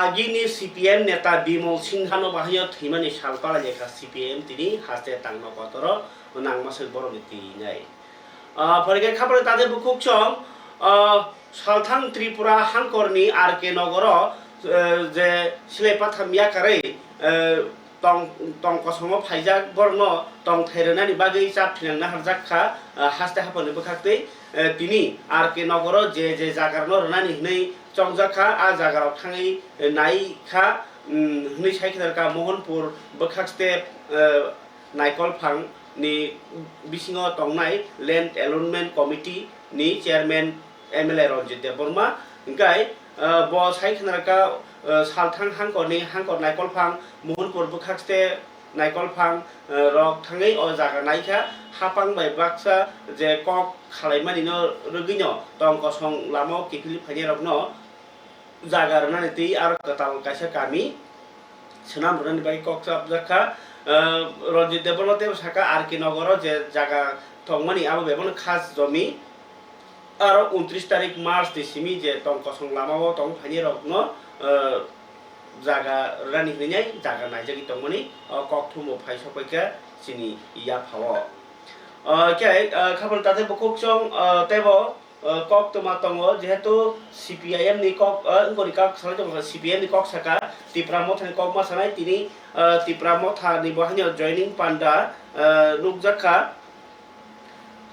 আগিনি সিপিএম নেতা বিমল সিংহানো বাহিনী থিমানি সালপালা লেখা সিপিএম তিনি হাতে তাংন কতর নাংমাসের বড় নীতি নাই ফরিকে খাবারে তাদের বুকুক চম সালথাং ত্রিপুরা হাঙ্করনি আর কে নগর যে সিলেপাথামিয়া কারে tong kosongo phaijak borno tong thairani bagui chap thinang na harjakha haste hapani bkhakte tini ar ke nogoro je jagarno rnani hnei chongjakha a jagarok thangai nai kha hnei saikharka mohanpur bkhakte naikol phang ni bisingo tongnai land allotment committee ni chairman MLA Ranjit Deborma ngai bo saikharka सालथां हांकरनि हांकर नायकल फां मोहनपुर बखाक्सते नायकल फां रक थाङै अ जागा नायखा हापां bye Baksa जे कक खालायमानिनो रगिनो तंग कसं लामाव किफिलि फाइने रकनो जागा रनानै ति आरो कताल कायसा कामी सनाम रनानै बाय कक साब जाखा रन्जित देबलते साका आरके नगर जे जागा थंगमानि आबो बेबन खास जमी आरो 29 तारिख मार्च दिसिमि जे तंग कसं लामाव तंग फाइने रकनो जागा रानी हनै जागा नायजागि तंगमनि ककथुमो फाइसपैका सिनि या फाव के खबर ताते बकुक चंग तेबो कक तमा तंगो जेहेतु सीपीआईएम नि कक गरि कक साले दं सीपीएम नि कक साका तिप्रा मथानि कक मासानाय तिनि तिप्रा मथा नि बहानि जॉइनिंग पान्डा नुकजाखा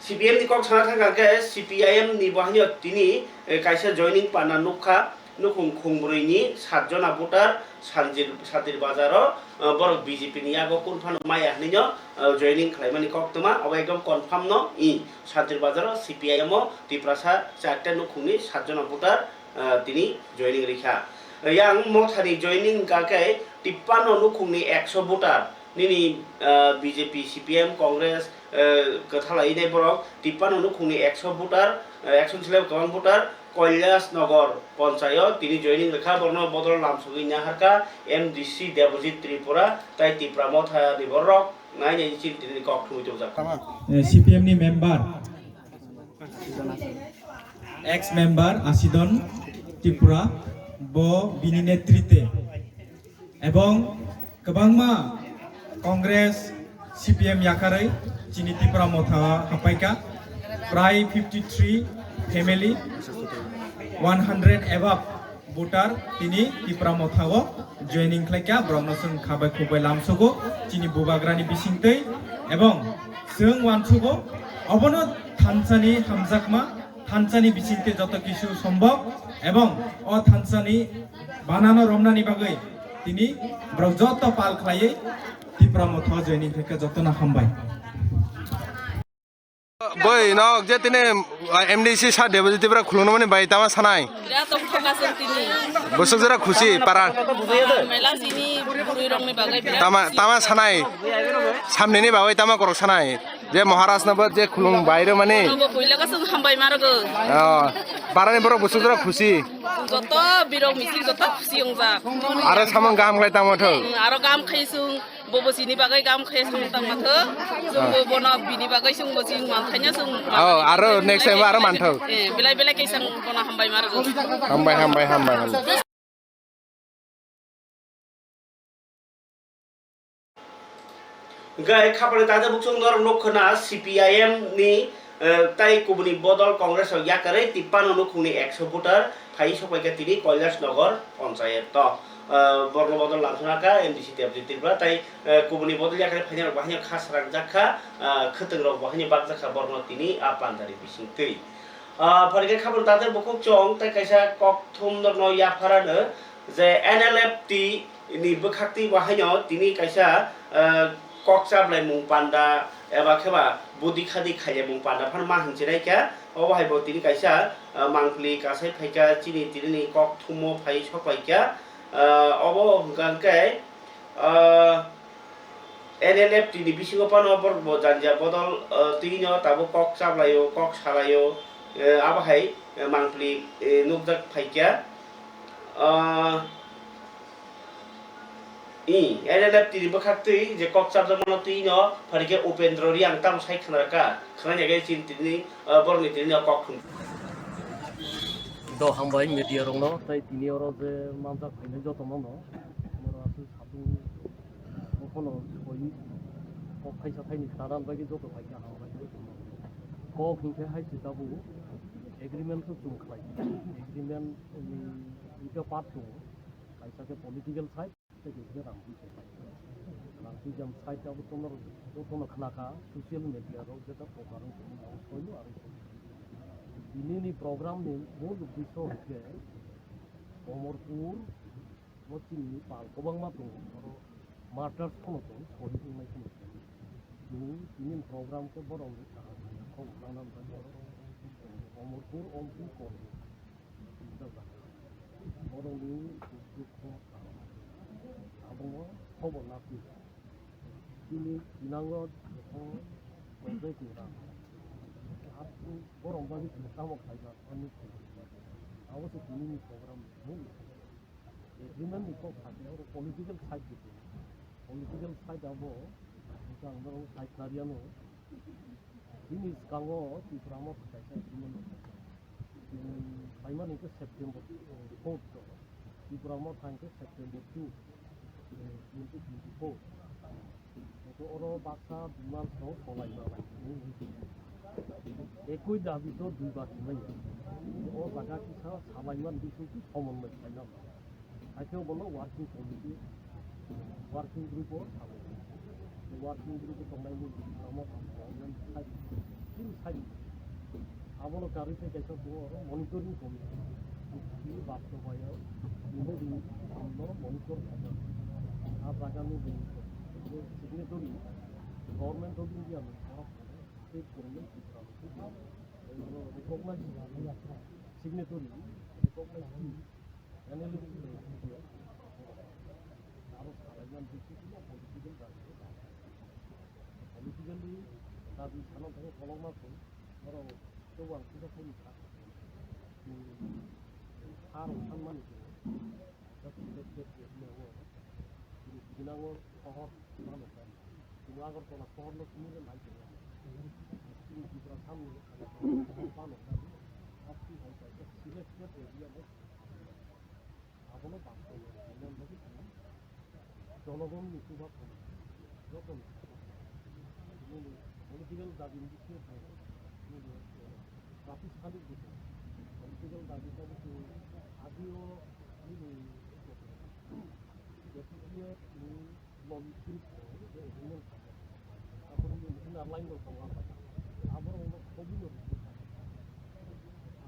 सीपीएम नि कक साना थांगा के सीपीआईएम नि बहानि तिनि कायसा जॉइनिंग पान्डा नुखा নুকুম खुंब्रैनि 7 जना भोटार सादिर बाजाराव बरक बीजेपी नि आगो कुनफान माया हनिनो जॉइनिंग खालामनानै कक्तमा अब एकदम कनफार्म न इ सादिर बाजाराव सीपीआईएम तिप्रासा 4 नुकुमनि 7 जना भोटार তিনি জয়নিং রেখা yang মথানি জয়নিং কাকে 53 নুকুমनि 100 ভোটার নিনি বিজেপি সিপিএম কংগ্রেস কথালাইনাय বরক 53 নুকুমनि 100 ভোটার 100 ছিল গোबां ভোটার কৈলাসনগর পঞ্চায়েত তিনি জয়নিং রেখা বর্ণ বদল নামসুগি নাহারকা এমডিসি দেবজিৎ ত্রিপুরা তাই ত্রিপুরা মথা নিবরক নাইনাय চিন্তিনি কক্টুই দজাক সিপিএম नि मेम्बार एक्स मेम्बार आसिदन त्रिपुरा बो बिनि नेतृत्वे एवं गोबांमा कांग्रेस सीपीएम याकारै चिनि त्रिपुरा मथा हापाइका प्राय 53 फैमिली 100 एबव भोटार तिनी त्रिपुरा मथाओ जॉइनिंग खालायका ब्रह्मसं खाबाय खुबाय लामसगो चिनि बुबाग्रानि बिसिंतै एवं जों वानसुगो अबनो थानसानि हामजाकमा थानसानि बिसिंते जत किछु सम्भव एवं अ थानसानि बानानो रमनानि बागै तिनी ब्रजत पाल खालायै त्रिपुरा मथा जॉइनिंग खालायका जतना हामबाय boy no je tine MDC sa deposit pra khulno mane bai tama sanai birat thokasung tini bosok jara khushi para mela sini burui rong ni bagai birat tama sanai samne ni bagai tama korok sanai je maharashtra na je khulung baire mane go koila kasung hambai margo para ni borok bosok jara khushi joto birong mising joto khushi ongja are samang gam khai tama tho aro gam khaisung bobo sini bagai gam khaisung tang matho jungbo bono bini bagai sung bosing manthanya sung aro next time aro mantho belai belai kaisang bono hambai margo hambai गाय खापड़े ताजा बुक्संग दर नोखना CPIM नि ताई कुबनी बदल Congress याकारै 53 नुकुमनि 100 voter phi सपायका तिनी কৈলাসনগর পঞ্চায়েত त burn बदल लांसनाका MDC Debajit Tripura ताई कुबनी बदल याकारै final बाहाय खासराक जाखा खतंग्रक बाहाय बाग जाखा बर्न तिनी आपानदारि बिसिंतै फरिगे खापड़ ताजा बुकक चंग ताई कायसा कक्थुम दर न याफारानो जे एनएलएफटी नि बखाक्ति बाहाय तिनी कायसा कक्साब्लाय मुं पान्डा एबा खेबा बुदि खादि खाये मुं पान्डा फान मा हिंचिनाय क्या ओ बाहाय बो तिनि कायसा मांगली कासाय फाइका चिनि तिनि कक थुमो फाइ सपाय क्या अबो गांके एनएलएफ तिनि बिसिङो पानो बर जानजिया बदल तिनिनो ताबो कक्साब्लायो कक सालायो आबाहाय मांगली नुकजाक फाइका एनएलएफ तिनि बखाक्ति जे कक्साब जमनो तिनो फरिके उपेन्द्र रियां ताम साइ खनाका खनायागे चिन्तिनि बरनि तिनि कक्थुम do hambai media rongno tai tini oro je manta khaine joto mono moro asu sabu kono koi ko khaisa thaini taran bagi joto khaika hambai ko khunke hai sitabu agreement to chung khlai agreement ni ita part to kaisa ke political side te ke rampi jam side abu tono khnaka social media ro jeta program koino aru ini program ni mul biso ke Omorpur mochi ni pal kobang ma tu oro martyrs kono to koi mai kono ini program ke borong ko nanam Omorpur ompu ko borong ni ko abong ko na pi ini dinango ko konde kira borong bagi tamu kaya ani awas ini program mul agreement ni ko khade or political side abo jang boro side nariano ini kango ti pramo kaya agreement Paiman itu September 4 di Pramo tangke September 2 2024 itu orang baksa bimal so solai ekoi dabi to dui bar mai o baga kisa samaiman bisu ki common mai paina acho bolo working committee working group or working group to mai ni Pramo side abolo karite kaisa monitoring committee চুক্তি বাস্তবায়ন দিন আমরা monitor থাকা আর আগামী দিন signatory government of India state government recognise signatory recognise আরও সারাইজান দিচ্ছিল পলিটিক্যালি দাবি সাধারণ থেকে কলম আছে ধরো কেউ আর কিছু পরীক্ষা আর সম্মান দিনাঙ্গর শহর ভালো কিন্তু আগরতলা শহর লোক মিলে নাই সামনে ভালো সিলেক্টেড এরিয়া এখনো বাস্তব জনগণ মৃত্যুভাগ যখন পলিটিক্যাল দাবি প্রাতিষ্ঠানিক দিকে পলিটিক্যাল দাবিটা কিন্তু আদিও লাইন আবার অনেক ছবি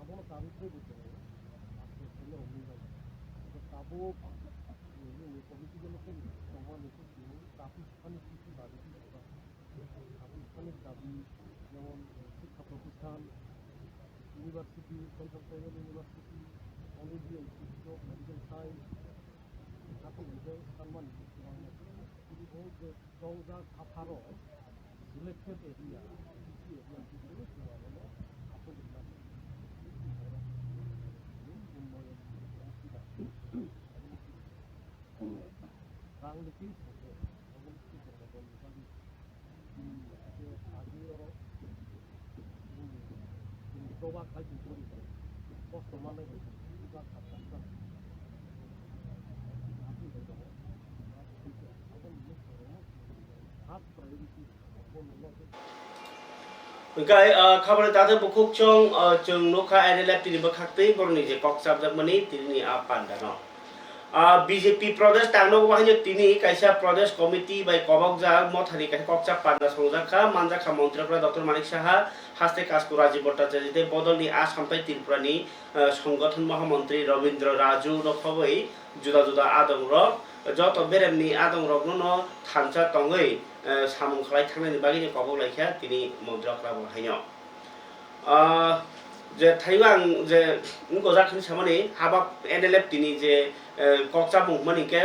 আবার দাবিত্ব দিতে তাবো পলিটিক্যাল প্রাতিষ্ঠানিক কিছু দাবি প্রাতিষ্ঠানিক দাবি যেমন শিক্ষা প্রতিষ্ঠান university central tribal university collegiate institute of medical science সকল বিষয়ে সম্মান যে চৌদা আঠারো সিলেক্টেড এরিয়া রাজনীতি প্রবাহ খাইতে কষ্ট মানে Oke, kabar tadi bukuk cong cong nuka adalah tini berkakti borni je kok sabda mani tini apa dano. BJP Pradesh tangno wahnya tini kaisa Pradesh Committee by Kobok Jal mot hari kaisa kok cap pada songjaka manjaka Mantri Pradhan Dr. Manik Saha haste kasku Rajiv Bhattacharya te bodol ni Assam tai Tripura ni সংগঠন মহামন্ত্রী Rabindra Raju রকবই জুদা জুদা আদং rock যত বেরেমনি আদং রকনো থানচা তঙ্গই সামুং খালাই থাংनायनि बागैनो कबक लायखा तिनि मन्त्रकरा बहायनो जे थाइबां जे उनको जाखिनि सामने हाबा NLF तिनि जे कक्सा मुंगमानि के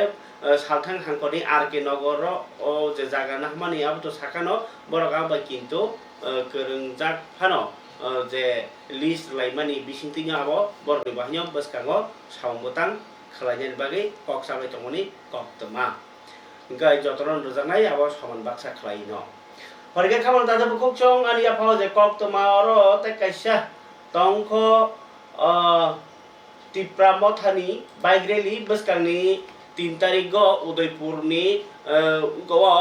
सालथां हांकनि आरके नगर ओ जे जागाना मानि आबो साखानो बरका बा किन्तु कोरोंजाक फानो जे लिस्ट लाइमानि बिसिंतिनि आबो बरनि बाहायनो बसकांगो सावंबोतां खालायनायनि बागै कक्सा bye तंगनि कक्तमा Gay jotoran rozangai awas haman baksa klaino. Harga kamal tada bukuk chong ani apa je kok to maro te kaisa tongko Tripura mothani bike rally beskangni 3 tarik go Udaipur ni goa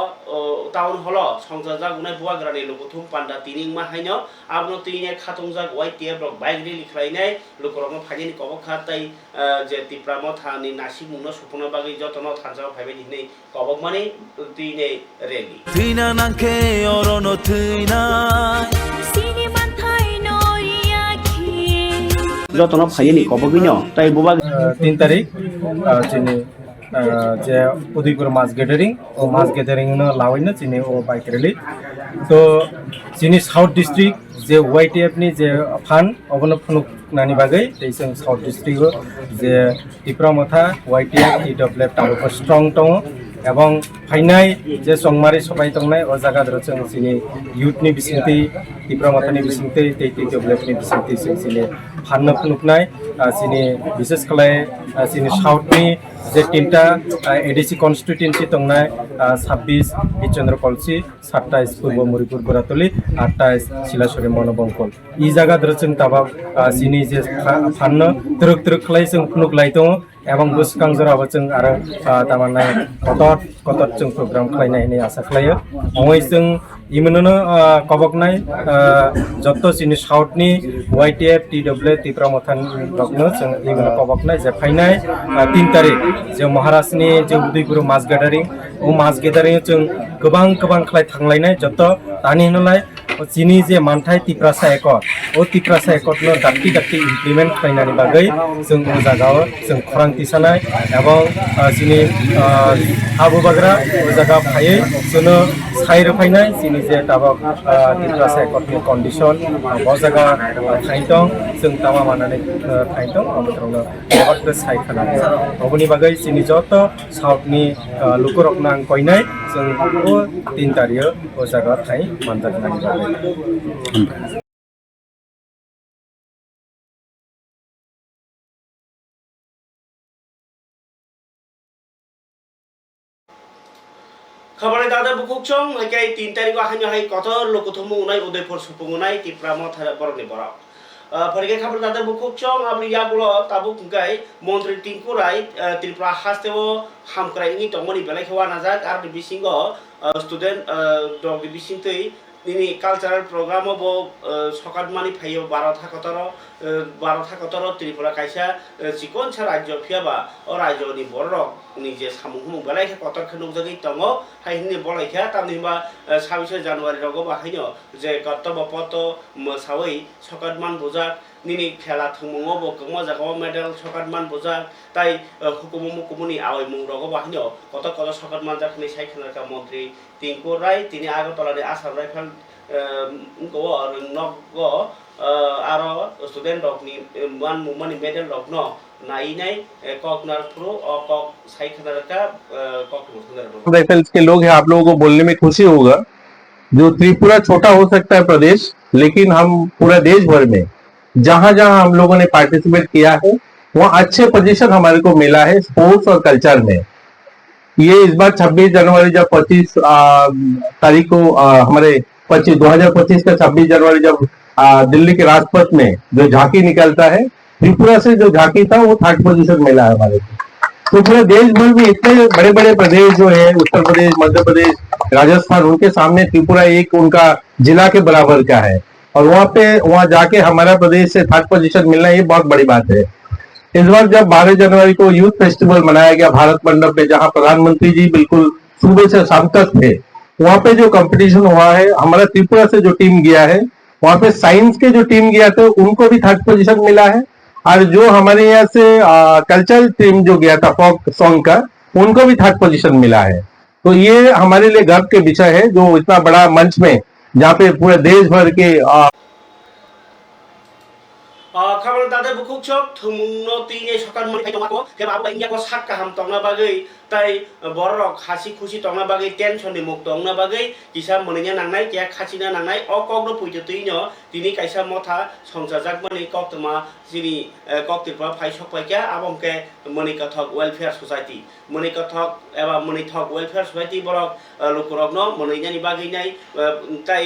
town hall songjak unai buagrani lokuthum panda tining mahaino abno tine khatongjak YTF blok bike rally khlainai lokorong phajini kobok khatai je Tripura mothani nasi mungno supona bagi jotono thanjao phaibe dinei kobok mani tine rally tina nanke orono tina jotono phajini kobok bino tai buba 3 তারিখ চিনি যে উদয়পুর মাছ gathering লাওয়াইনো চিনি ও bike rally তো চিনি south district যে YTF ni যে fun অবন ফুনুক নানি বাগৈ তেইসং সাউথ ডিস্ট্রিক্ট যে ত্রিপুরা মথা ওয়াইটিএফ ইডব্লিউএফ তারপর স্ট্রং দङ এবং ফাইনাই যে সংমারি সবাই দंनाय ও জায়গা দ্রচং চিনি ইউথনি বিসিংতি ত্রিপুরা মথানি বিসিংতি ইডব্লিউএফনি বিসিংতি চিনি ফান্ন ফুনুকনাय চিনি বিশেষ কলাই চিনি সাউথনি যে তিনটা এডিসি কনস্টিটিউয়েন্সি দंनाय 26 বিচন্দ্র কলসি 27 পূর্ব মরিপুর বরাতলি 28 শিলাছড়ি মনোবংকল ই জায়গা দ্রচং তাবা চিনি যে ফান্ন তুরুক তুরুক খলাই जों ফুনুক লাই দङ এবং বসকাংজরাবো जों आरो तामानाय कतत जों प्रग्राम खालायनायनि आसा खालायो अय जों इमोननो कबकनाय जत्त चिनि साउथनि वाइटिएफ टिडब्लिउ त्रिपुरा मथान रकनो जों इमोनो कबकनाय जे फाइनाय 3 तारिख जे महाराष्ट्रनि जे उदयपुर मास ग्यादारिं मास गेदारिं जों गोबां गोबां खालाय थांलायनाय जत दानि होनलाय जिनि जे मानथाय तिप्रासा एकट ओ तिप्रासा एकटनो दाक्ति दाक्ति इमप्लिमेन्ट खालायनानै बागै जों ओ जागाव जों खरां तिसानाय एबं जिनि हाबु बाग्रा ओ जागा फायै जोंनो साइ रोफायनाय जिनि जे दाबा तिप्रासा एकटनि कन्डिशन बो जागा थाइ दं जों दामा मानानै थाइ दं बोथोरावनो एबारखौ साइ खानानै अबनि बागै जिनि जत साउथनि लुकुरकना आं कयनाय जों ओ 3 तारिख ओ जागा थाइ मानजानानै बागै खबर दादा बुकुक चों के 3 तारिख को हानि हाई कथर लोकथुमु उनाय उदयपुर सुपुंगुनाय तिप्रा मथा बरनि बरा फरगे खबर दादा बुकुक चों अब यागुलो ताबुक गाय मंत्री टिंकुराय त्रिपुरा हास्तेओ हामक्राइनि तंगनि बेलाय खवा नाजाक आर बिसिंगो स्टूडेंट डग बिसिंतै ini cultural program bo sokat mani phayo 12 था कतर त्रिपुरा काइसा चिकन सा राज्य फियाबा और राज्य नि बरक नि जे सामुहुम बेलाय कतर खनु जगै तंगो हाइनि बलायखा तामनिबा 26 জানুয়ারি रगो बाहायनो जे कर्तव्य पत सावै sokat man bujak nini खेला थुमुङो बो कम जागाव मेडल sokat man bujak ताइ हुकुमनि आवै मुं रगो बाहायनो कत sokat man जाखनि साइखना का मन्त्री टिंकुर राय तिनि आगरतलानि आसाम राइफल गो नगो आरो स्टूडेंट डकनि मान मेडल डक न नाइनाय कॉकनर प्रो और कॉक साइखना का कॉक राइफल्स के लोग हैं, आप लोगों को बोलने में खुशी होगा जो त्रिपुरा छोटा हो सकता है प्रदेश, लेकिन हम पूरा देश भर में जहां जहां हम लोगों ने पार्टिसिपेट किया है वहां अच्छे पोजीशन हमारे को मिला है स्पोर्ट्स और कल्चर में। ये इस बार 26 जनवरी जब 25 तारीख को हमारे 2025 का 26 जनवरी जब दिल्ली के राजपथ में जो झांकी निकलता है, त्रिपुरा से जो झांकी था वो 3rd पोजीशन मिला है हमारे को। तो पूरे देश भर में इतने बड़े बड़े प्रदेश जो है उत्तर प्रदेश, मध्य प्रदेश, राजस्थान, उनके सामने त्रिपुरा एक उनका जिला के बराबर का है और वहां जाके हमारा प्रदेश से 3rd पोजीशन मिलना ये बहुत बड़ी बात है। इस बार जब 12 जनवरी को यूथ फेस्टिवल मनाया गया भारत मंडप में, जहां प्रधानमंत्री जी बिल्कुल सुबह से शाम तक थे, वहां पे जो कंपटीशन हुआ है, हमारा त्रिपुरा से जो टीम गया है वहां पे साइंस के जो टीम गया था उनको भी 3rd पोजीशन मिला है और जो हमारे यहाँ से कल्चरल टीम जो गया था फोक सॉन्ग का, उनको भी 3rd पोजीशन मिला है। तो ये हमारे लिए गर्व के विषय है जो इतना बड़ा मंच में जहाँ पे पूरे देश भर के खबर दादा बुकुक चोक थुमुंनो तिने सकान मनि फाइतमाको के बाबा इंडियाको साक्का हम तंगना बागै ताइ बरक हासि खुसि तंगना बागै टेंशन नि मुक्त तंगना बागै किसा मनिया नांनाय के खाचिना नांनाय अकगनो पुइतो तैनो तिनि काइसा मथा संसारजाक मनि कक्तमा जिनि कक्तिरपा फाइसक पाइका आबंके मनि कथक वेलफेयर सोसाइटी मनि कथक एबा मनि थक वेलफेयर सोसाइटी बरक लुकुरगनो मनियानि बागै नाय ताइ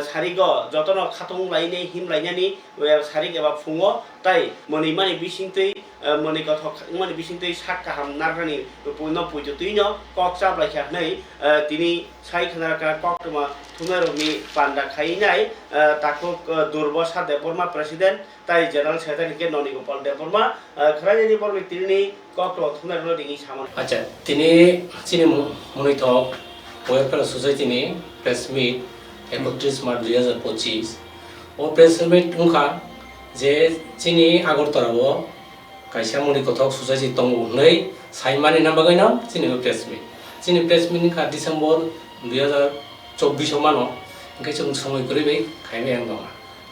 सारिग जतन खातुं लाइने हिम लाइनानि सारिग एबा फुङो ताइ मनि बिसिंतै मनि कथक मनि बिसिंतै साक्का हम नारगानि पुइनो पुइतो तैनो कक चाब्लायखा नै तिनि साइखनाका कक्तमा थुनारनि पान्डा खाइनाय ताको दुर्बसा देबरमा प्रेसिडेंट ताइ जनरल सेक्रेटारि के ननि गोपाल देबरमा खरानि बरनि तिनि कक्तो थुनारनो दिनि सामान अच्छा तिनि चिनि मनिथक वेलफेयर सोसाइटी नि प्रेस मीट 31 मार्च 2025 ओ प्रेस मीट हुखा जे चिनि आगरतलाव काइसा मनि कथक सोसाइटी दंगो नै साइमानि नामबागैनो चिनि प्रेस मीट का डिसेम्बर 2024 मानो ओंखाय जों समय करिबै खायबाय आं दं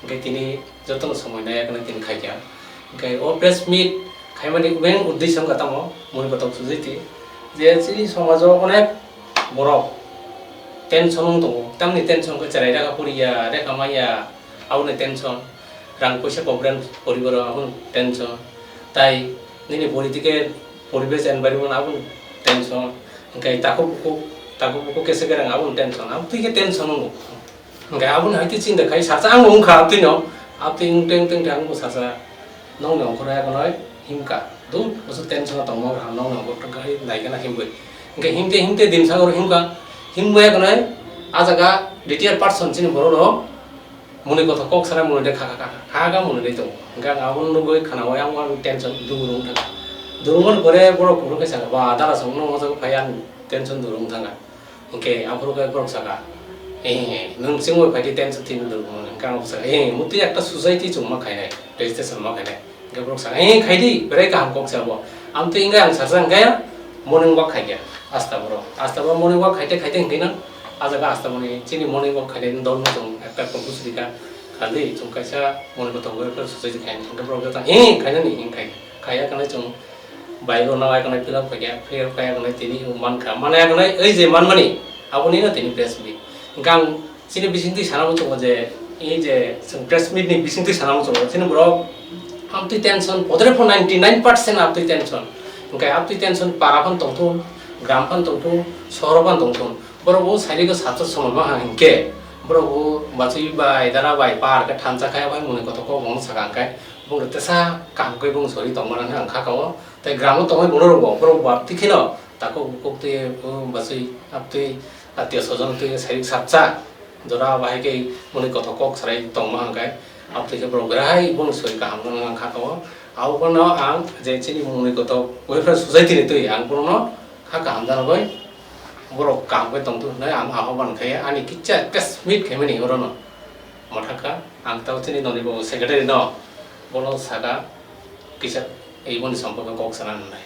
ओंखाय तिनि जतन समय नायाकनो तिनि खायया ओंखाय ओ प्रेस मीट खायमानि मेन उद्देश्य गातामो मनि कथक सोसाइटी जे चिनि समाजाव अनेक बरक टेंशन दं तामनि टेंशन को चराय रागा पड़िया रेखा माया आवने टेंशन रां पैसा प्रॉब्लेम परिवार आबुन टेंशन ताई निनि पॉलिटिकल परिवेश एनवायरनमेंट आबुन टेंशन ओंखाय ताको केसे गरां आबुन टेंशन आब तुइके टेंशन नो ओंखाय आबुन हाइति चिन्ता खाय सासा आं उंखा तिनो आप तिं टें टें थां बो सासा नौ नौ खरा गनय हिमका दु बस टेंशन तंगो रा नौ नौ गट गाय लाइगना हिमबै ओंखाय हिमते दिन सागर हिमका हिमबया गनय आजागा डिटिआर पर्सन चिनि बरो मनि कथा कक सारा मनि देखा हागा मनि देतो ओंखाय आबुन नगै खानावय आं टेंशन दुरुं था दुरुंगन बरे बरो कुरु कैसा बा दारा संनो मजा फायान टेंशन दुरुं थांगा ओके आफरो काय बरक सागा नों जोंबो फायदि टेंशन थिन दुरुं गांव सागा मुति একটা সোসাইটি জমা খাইনাय রেজিস্ট্রেশন मा खाइनाय गब्रक सागा खाइदि बेराय गाहाम कक साबो आम तो इंगा आं सारजां गाया मर्निं वाक खाइया आस्ताबा मर्निं वाक खाइते हिंदिना आजागा आस्ताबनि चिनि मर्निं वाक खाइनाय दल मजों একটা কর্মসূচিকা खालि जों कायसा मर्निं वाक थांगो सोसाइटी खाइनाय गब्रक जाता खाइनानि खाया काने जों बायरो ना आइकनाय फिलाप खाया फेर खाया काने तिनि मान खा माने काने ओइ जे मान मानि आबनि ना तिनि प्रेस मिट गां चिनि बिसिंति सानामो चंगो जे ए जे जों प्रेस मिट नि बिसिंति सानामो चंगो चिनि ब्रो आमति टेंशन पदरे फो 99% आमति टेंशन ओंखाय आमति टेंशन पाराफान तंथु ग्रामफान तंथु सहरफान तंथु बरबो साइरिको सात्र सममा हिंके बरबो बाचि बाय दाना बाय पार का थानसा खाया बाय मुनि कथको बंग सागांखाय बुंनो तेसा कामकै बुं सरि तंमाना आंखा काव ताय ग्राम तंगाय बुनो रंगो बरबो बापति खिनो ताको कोकते बाचि आमति आत्य सजन ते साइरिक सातसा जरा बायकै मुनि कथको सराय तंमा हांखाय आमति के बरगराय बुं सरि काम आंखा काव आउ बनो आं जे चिनि मुनि कथ वेलफेयर सोसाइटी नि तै आं बनो खा काम जानबाय बरक कामकै तंतु नै आं आहाबान खाया आनि किच्चा प्रेस मिट खेमनि हरनो मथाका आं ताव चिनि ननि बो सेक्रेटारि न बोलो सागा किसा एबोनि सम्पर्क कक साना नाय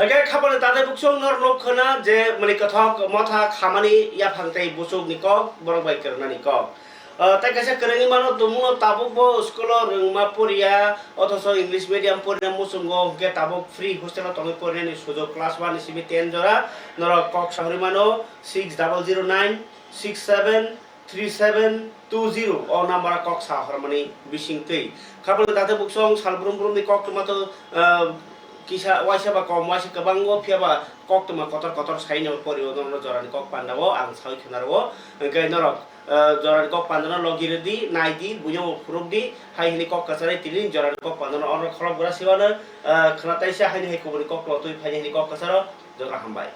Oke, kapan tadi buksong nor lokana je menikatok mata kamani ya pangtai busuk nikok borok baik kerana nikok. তাই কাছে কেরেঙ্গি মানো তুমুনো তাবুক বো স্কুলো রংমা পড়িয়া অথচ ইংলিশ মিডিয়াম পড়িয়া মুসুঙ্গো কে তাবুক ফ্রি হোস্টেল তঙ্গে পড়িয়া সুযোগ ক্লাস 1 সিবি 10 জরা নর কক শহরি মানো 6009673720 ও নাম্বার কক সাহর মানে বিশিংতৈ খাবলে দাতে বুকসং সালব্রুম ব্রুমনি কক টমাটো কিসা ওয়াইসা বা কম ওয়াইসা গোबांगो फियाबा কক টমা কতর কতর সাইনো পরিও নর জরানি কক পান্দাবো আং সাই খেনারবो গাय नरक जरानि कक पान्दना लगिरदि नाइदि बुयो फुरुबदि हाय हिनि कक कसारै तिलिन जरानि कक पान्दना अर खलब गरा सिवानो खनाताइसा हायनि हाय कुबनि कक लतुइ फायनि हिनि कक कसारो जरा हामबाय